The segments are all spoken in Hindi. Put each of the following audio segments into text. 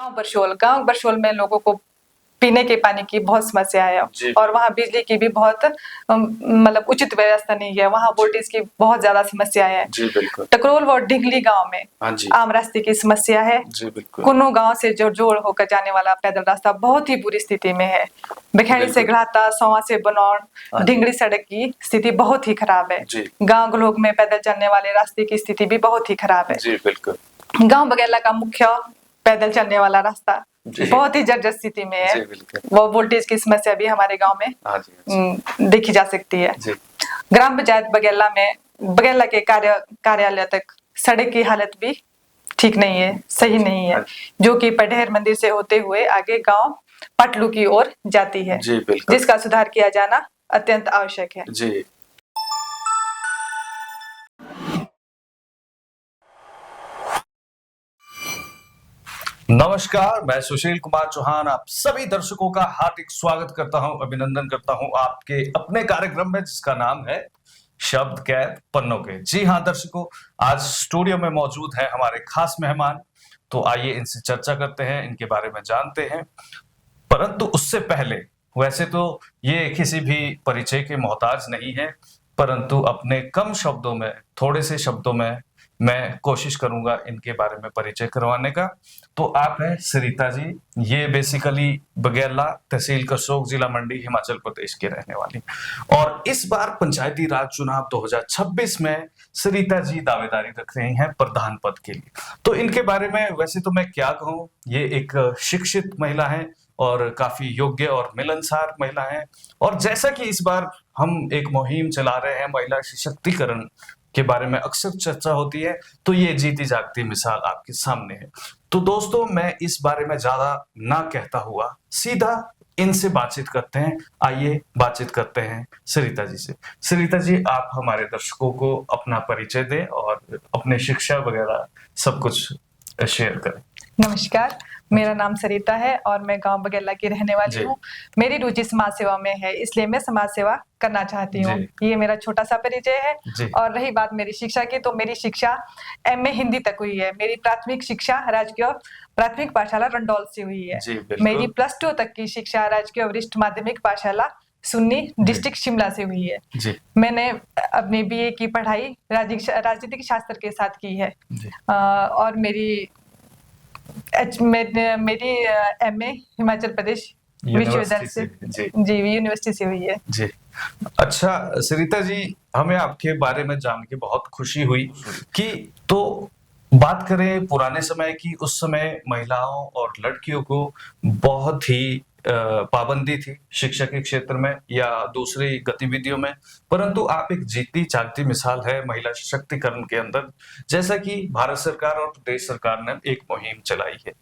गांव बरसोल में लोगों को पीने के पानी की बहुत समस्या है और वहाँ बिजली की भी बहुत मतलब उचित व्यवस्था नहीं है। वहाँ वोल्टेज की बहुत ज्यादा समस्या है। टकरोल व ढिंगली गांव में आम रास्ते की समस्या है। कुन्नू गांव से जो जोड़ होकर जाने वाला पैदल रास्ता बहुत ही बुरी स्थिति में है। बखेड़ी से घाटा, सौवा से बनौर, ढिंगली सड़क की स्थिति बहुत ही खराब है। गाँव गलोग में पैदल चलने वाले रास्ते की स्थिति भी बहुत ही खराब है। गाँव बगैला का मुख्य पैदल चलने वाला रास्ता बहुत ही जर्जर स्थिति में है। वो वोल्टेज की समस्या भी हमारे गांव में देखी जा सकती है। ग्राम पंचायत बगैला के कार्यालय तक सड़क की हालत भी ठीक नहीं है, सही नहीं है, जो कि पढ़ेर मंदिर से होते हुए आगे गांव पटलू की ओर जाती है, जिसका सुधार किया जाना अत्यंत आवश्यक है। नमस्कार, मैं सुशील कुमार चौहान आप सभी दर्शकों का हार्दिक स्वागत करता हूं, अभिनंदन करता हूं आपके अपने कार्यक्रम में जिसका नाम है शब्द कैद पन्नों के। जी हां दर्शकों, आज स्टूडियो में मौजूद है हमारे खास मेहमान, तो आइए इनसे चर्चा करते हैं, इनके बारे में जानते हैं। परंतु उससे पहले वैसे तो ये किसी भी परिचय के मोहताज नहीं है, परंतु अपने कम शब्दों में, थोड़े से शब्दों में मैं कोशिश करूंगा इनके बारे में परिचय करवाने का। तो आप हैं सरिता जी, ये बेसिकली बगैला तहसील करसोग जिला मंडी हिमाचल प्रदेश के रहने वाली, और इस बार पंचायती राज चुनाव 2026 में सरिता जी दावेदारी रख रही हैं प्रधान पद के लिए। तो इनके बारे में वैसे तो मैं क्या कहूँ, ये एक शिक्षित महिला है और काफी योग्य और मिलनसार महिला है। और जैसा कि इस बार हम एक मुहिम चला रहे हैं महिला सशक्तिकरण के बारे में अक्सर चर्चा होती है, तो ये जीती जागती मिसाल आपके सामने है। तो दोस्तों, मैं इस बारे में ज्यादा ना कहता हुआ सीधा इनसे बातचीत करते हैं। आइए बातचीत करते हैं सरिता जी से। सरिता जी, आप हमारे दर्शकों को अपना परिचय दें और अपने शिक्षा वगैरह सब कुछ शेयर करें। नमस्कार, मेरा नाम सरिता है और मैं गांव बगैला की रहने वाली हूँ। मेरी रुचि समाज सेवा में है, इसलिए मैं समाज सेवा करना चाहती हूँ। ये मेरा छोटा सा परिचय है। और रही बात मेरी शिक्षा की, तो मेरी शिक्षा MA हिंदी तक हुई है। मेरी प्राथमिक शिक्षा राजकीय प्राथमिक पाठशाला रंडौल से हुई है। मेरी +2 तक की शिक्षा राजकीय वरिष्ठ माध्यमिक पाठशाला सुन्नी डिस्ट्रिक्ट शिमला से हुई है। मैंने अपनी BA की पढ़ाई राजनीतिक शास्त्र के साथ की है। और मेरी MA हिमाचल प्रदेश विश्वविद्यालय से यूनिवर्सिटी से हुई है। जी अच्छा सरिता जी, हमें आपके बारे में जान के बहुत खुशी हुई कि तो बात करें पुराने समय की, उस समय महिलाओं और लड़कियों को बहुत ही पाबंदी थी शिक्षा के क्षेत्र में या दूसरी गतिविधियों में, परंतु आप एक जीती जागती मिसाल है महिला सशक्तिकरण के अंदर। जैसा कि भारत सरकार और प्रदेश सरकार ने एक मुहिम चलाई है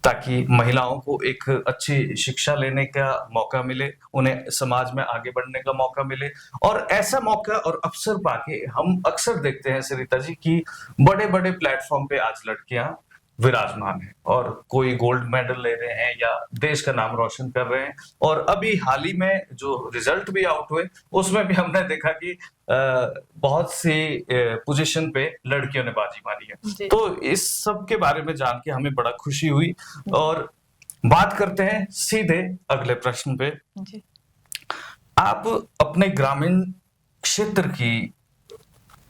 ताकि महिलाओं को एक अच्छी शिक्षा लेने का मौका मिले, उन्हें समाज में आगे बढ़ने का मौका मिले। और ऐसा मौका और अवसर पाके हम अक्सर देखते हैं सरिता जी कि बड़े बड़े प्लेटफॉर्म पे आज लड़कियां विराजमान है और कोई गोल्ड मेडल ले रहे हैं या देश का नाम रोशन कर रहे हैं। और अभी हाल ही में जो रिजल्ट भी आउट हुए उसमें भी हमने देखा कि बहुत सी पोजीशन पे लड़कियों ने बाजी मारी है। तो इस सब के बारे में जान के हमें बड़ा खुशी हुई। और बात करते हैं सीधे अगले प्रश्न पे। आप अपने ग्रामीण क्षेत्र की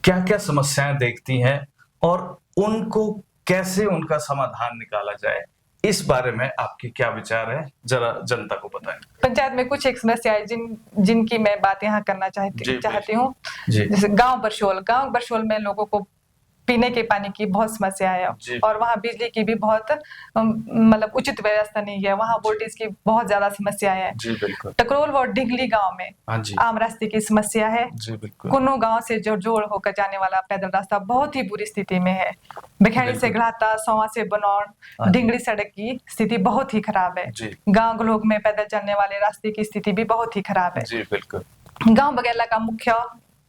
क्या क्या समस्याएं देखती हैं और उनको कैसे उनका समाधान निकाला जाए, इस बारे में आपके क्या विचार है, जरा जनता को बताएं। पंचायत में कुछ एक समस्याएं जिनकी मैं बात यहाँ करना चाहती हूँ। जैसे गांव बरसोल में लोगों को पीने के पानी की बहुत समस्या है और वहाँ बिजली की भी बहुत मतलब उचित व्यवस्था नहीं है। वहाँ वोल्टेज की बहुत ज्यादा समस्या है। टकरोल व ढिंगली गांव में आम रास्ते की समस्या है। कुन्नू गांव से जो जोड़ होकर जाने वाला पैदल रास्ता बहुत ही बुरी स्थिति में है। बखेड़ी से घाटा, सौवा से बनौर, ढिंगली सड़क की स्थिति बहुत ही खराब है। गाँव गलोग में पैदल चलने वाले रास्ते की स्थिति भी बहुत ही खराब है। गाँव बगैला का मुख्य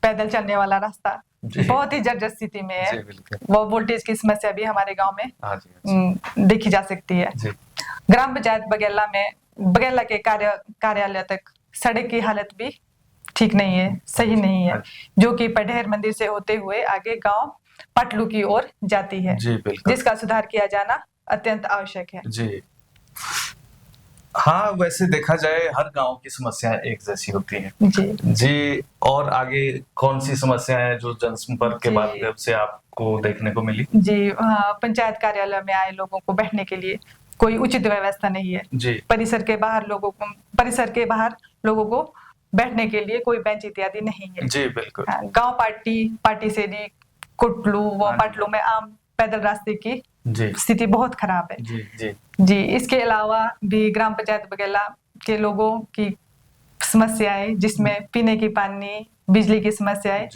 पैदल चलने वाला रास्ता बहुत ही जर्जर स्थिति में है। वो वोल्टेज की समस्या भी हमारे गांव में देखी जा सकती है। ग्राम पंचायत बगैला के कार्यालय तक सड़क की हालत भी ठीक नहीं है, सही नहीं है, जो कि पढ़ेर मंदिर से होते हुए आगे गांव पटलू की ओर जाती है, जिसका सुधार किया जाना अत्यंत आवश्यक है। जी हाँ, वैसे देखा जाए हर गांव की समस्याएं एक जैसी होती हैं। जी, और आगे कौन सी समस्याएं हैं जो जनसंपर्क के माध्यम से आपको देखने को मिली? जी, पंचायत कार्यालय में आए लोगों को बैठने के लिए कोई उचित व्यवस्था नहीं है। जी। परिसर के बाहर लोगों को बैठने के लिए कोई बेंच इत्यादि नहीं है। जी बिल्कुल। गांव पार्टी से कुटलू व पाटलू में आम पैदल रास्ते की स्थिति बहुत खराब है। जी, इसके अलावा भी ग्राम पंचायत बगेला के लोगों की समस्याएं, जिसमें पीने की पानी, बिजली की समस्याएं,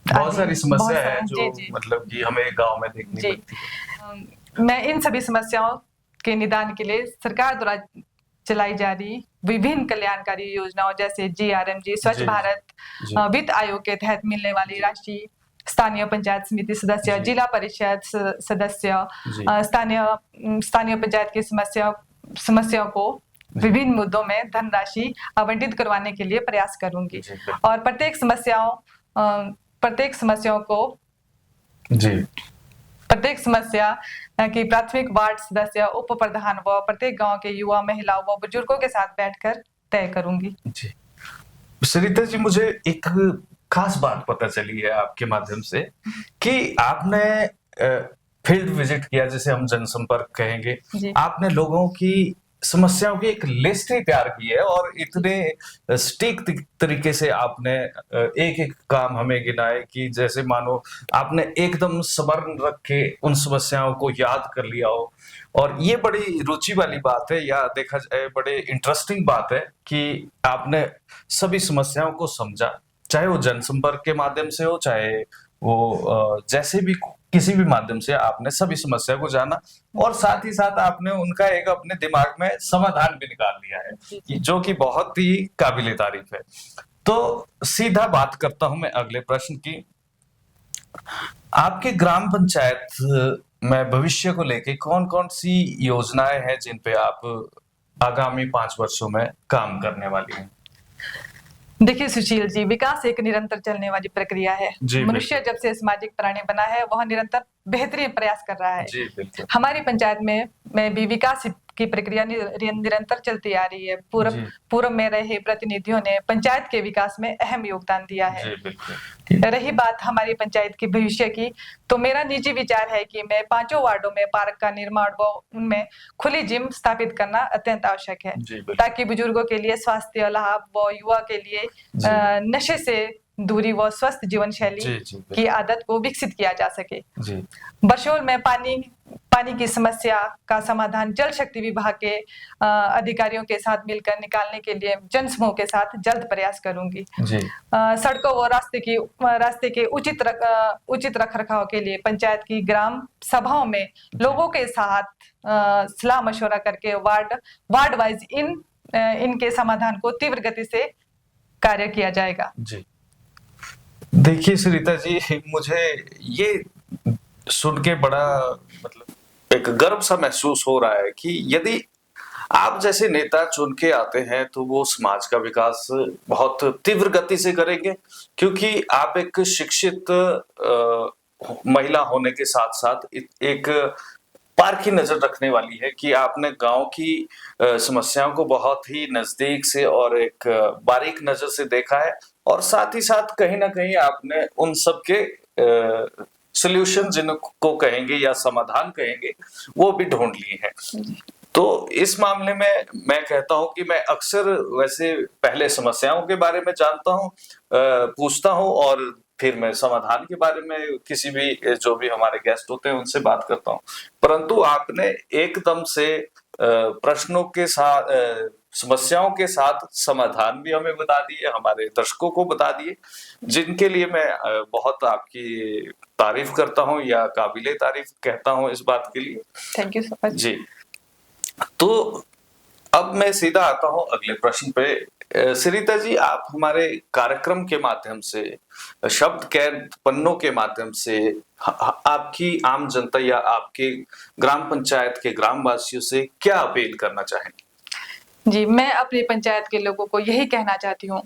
बहुत सारी समस्या है जो मतलब कि हमें गांव में देखनी पड़ती है। मैं इन सभी समस्याओं के निदान के लिए सरकार द्वारा चलाई जा रही विभिन्न कल्याणकारी योजनाओं जैसे GRMG, स्वच्छ भारत, वित्त आयोग के तहत मिलने वाली राशि, स्थानीय पंचायत समिति सदस्य, जिला परिषद सदस्य, स्थानीय पंचायत की समस्याओं को विभिन्न मुद्दों में धनराशि आवंटित करवाने के लिए प्रयास करूंगी और प्रत्येक समस्या की प्राथमिक वार्ड सदस्य, उप प्रधान व प्रत्येक गांव के युवा, महिलाओं व बुजुर्गों के साथ बैठकर तय करूंगी। जी सरिता जी, मुझे एक खास बात पता चली है आपके माध्यम से कि आपने फील्ड विजिट किया, जिसे हम जनसंपर्क कहेंगे। आपने लोगों की समस्याओं की एक लिस्ट ही तैयार की है और इतने सटीक तरीके से आपने एक एक काम हमें गिनाए कि जैसे मानो आपने एकदम स्मरण रख के उन समस्याओं को याद कर लिया हो। और ये बड़ी रुचि वाली बात है, या देखा जाए बड़े इंटरेस्टिंग बात है कि आपने सभी समस्याओं को समझा, चाहे वो जनसंपर्क के माध्यम से हो, चाहे वो जैसे भी किसी भी माध्यम से आपने सभी समस्या को जाना और साथ ही साथ आपने उनका एक अपने दिमाग में समाधान भी निकाल लिया है, जो कि बहुत ही काबिले तारीफ है। तो सीधा बात करता हूं मैं अगले प्रश्न की। आपके ग्राम पंचायत में भविष्य को लेके कौन कौन सी योजनाएं हैं जिन पे आप आगामी 5 वर्षों में काम करने वाली हैं? देखिए सुशील जी, विकास एक निरंतर चलने वाली प्रक्रिया है। मनुष्य जब से सामाजिक प्राणी बना है, वह निरंतर बेहतरीन प्रयास कर रहा है। हमारी पंचायत में भी विकास की प्रक्रिया निरंतर चलती आ रही है। पूर्व में रहे प्रतिनिधियों ने पंचायत के विकास में अहम योगदान दिया है। रही बात हमारी पंचायत की भविष्य की, तो मेरा निजी विचार है कि मैं 5 वार्डों में पार्क का निर्माण व उनमें खुली जिम स्थापित करना अत्यंत आवश्यक है, ताकि बुजुर्गों के लिए स्वास्थ्य लाभ व युवा के लिए नशे से दूरी व स्वस्थ जीवन शैली की आदत को विकसित किया जा सके। बरशोल में पानी की समस्या का समाधान जल शक्ति विभाग के अधिकारियों के साथ मिलकर निकालने के लिए जनसमूह के साथ जल्द प्रयास करूंगी। सड़कों व रास्ते के उचित रखरखाव के लिए पंचायत की ग्राम सभाओं में लोगों के साथ सलाह मशवरा करके वार्ड वाइज इनके समाधान को तीव्र गति से कार्य किया जाएगा। जी देखिए सरिता जी, मुझे ये सुन के बड़ा मतलब एक गर्व सा महसूस हो रहा है कि यदि आप जैसे नेता चुन के आते हैं तो वो समाज का विकास बहुत तीव्र गति से करेंगे, क्योंकि आप एक शिक्षित महिला होने के साथ साथ एक पारखी नजर रखने वाली है कि आपने गांव की समस्याओं को बहुत ही नजदीक से और एक बारीक नजर से देखा है और साथ ही साथ कहीं ना कहीं आपने उन सब के सॉल्यूशन जिनको कहेंगे या समाधान कहेंगे वो भी ढूंढ लिए हैं। तो इस मामले में मैं कहता हूं कि मैं अक्सर वैसे पहले समस्याओं के बारे में जानता हूं, पूछता हूं और फिर मैं समाधान के बारे में किसी भी जो भी हमारे गेस्ट होते हैं उनसे बात करता हूं, परंतु आपने एकदम से प्रश्नों के साथ समस्याओं के साथ समाधान भी हमें बता दिए, हमारे दर्शकों को बता दिए, जिनके लिए मैं बहुत आपकी तारीफ करता हूं या काबिले तारीफ कहता हूं इस बात के लिए। थैंक यू सो मच जी। तो अब मैं सीधा आता हूं अगले प्रश्न पे। सरिता जी, आप हमारे कार्यक्रम के माध्यम से, शब्द कैद पन्नों के माध्यम से आपकी आम जनता या आपके ग्राम पंचायत के ग्रामवासियों से क्या अपील करना चाहेंगे? जी, मैं अपनी पंचायत के लोगों को यही कहना चाहती हूँ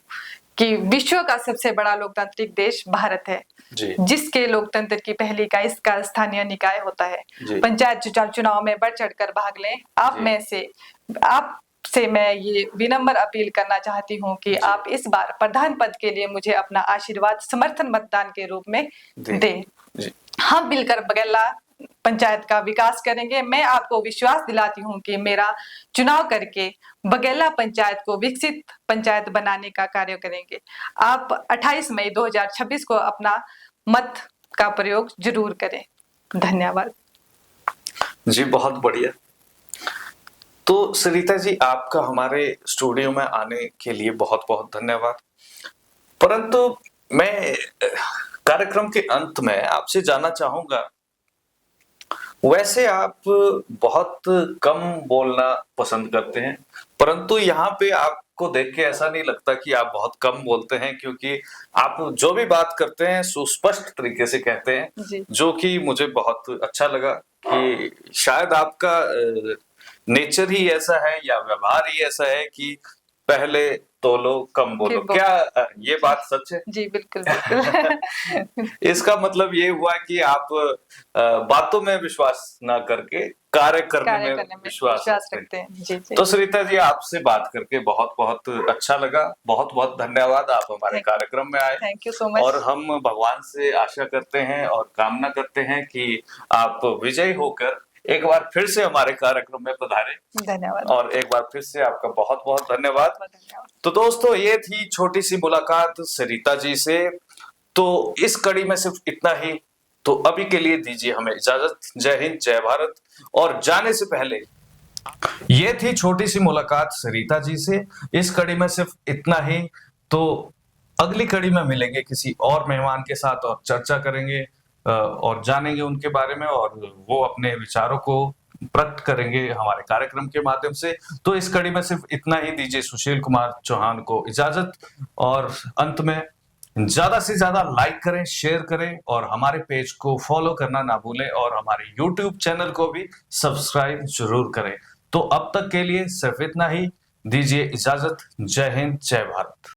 कि विश्व का सबसे बड़ा लोकतांत्रिक देश भारत है जिसके लोकतंत्र की पहली इकाई इसका स्थानीय निकाय होता है। पंचायत चुनाव में बढ़ चढ़कर भाग लें। आप से मैं ये विनम्र अपील करना चाहती हूँ कि आप इस बार प्रधान पद के लिए मुझे अपना आशीर्वाद समर्थन मतदान के रूप में दें। हम मिलकर बगैला पंचायत का विकास करेंगे। मैं आपको विश्वास दिलाती हूँ कि मेरा चुनाव करके बगैला पंचायत को विकसित पंचायत बनाने का कार्य करेंगे। आप 28 मई 2026 को अपना मत का प्रयोग जरूर करें। धन्यवाद जी, बहुत बढ़िया। तो सरिता जी, आपका हमारे स्टूडियो में आने के लिए बहुत बहुत धन्यवाद। परंतु मैं कार्यक्रम के अंत में आपसे जानना चाहूंगा, वैसे आप बहुत कम बोलना पसंद करते हैं, परंतु यहाँ पे आपको देख के ऐसा नहीं लगता कि आप बहुत कम बोलते हैं, क्योंकि आप जो भी बात करते हैं सुस्पष्ट तरीके से कहते हैं, जो कि मुझे बहुत अच्छा लगा कि शायद आपका नेचर ही ऐसा है या व्यवहार ही ऐसा है कि पहले तोलो कम बोलो। क्या ये बात सच है? जी बिल्कुल बिल्कुल। इसका मतलब ये हुआ कि आप बातों में विश्वास ना करके कार्य करने में विश्वास रखते हैं। जी। तो सरिता जी, आपसे बात करके बहुत बहुत अच्छा लगा। बहुत बहुत धन्यवाद, आप हमारे कार्यक्रम में आए। Thank you so much. और हम भगवान से आशा करते हैं और कामना करते हैं कि आप विजयी होकर एक बार फिर से हमारे कार्यक्रम में पधारे। धन्यवाद। और एक बार फिर से आपका बहुत बहुत धन्यवाद। तो दोस्तों, ये थी छोटी सी मुलाकात सरिता जी से। तो इस कड़ी में सिर्फ इतना ही। तो अभी के लिए दीजिए हमें इजाजत। जय हिंद, जय भारत। और जाने से पहले, ये थी छोटी सी मुलाकात सरिता जी से। इस कड़ी में सिर्फ इतना ही। तो अगली कड़ी में मिलेंगे किसी और मेहमान के साथ और चर्चा करेंगे और जानेंगे उनके बारे में, और वो अपने विचारों को प्रकट करेंगे हमारे कार्यक्रम के माध्यम से। तो इस कड़ी में सिर्फ इतना ही। दीजिए सुशील कुमार चौहान को इजाजत। और अंत में ज्यादा से ज्यादा लाइक करें, शेयर करें और हमारे पेज को फॉलो करना ना भूलें, और हमारे YouTube चैनल को भी सब्सक्राइब जरूर करें। तो अब तक के लिए सिर्फ इतना ही। दीजिए इजाजत। जय हिंद, जय भारत।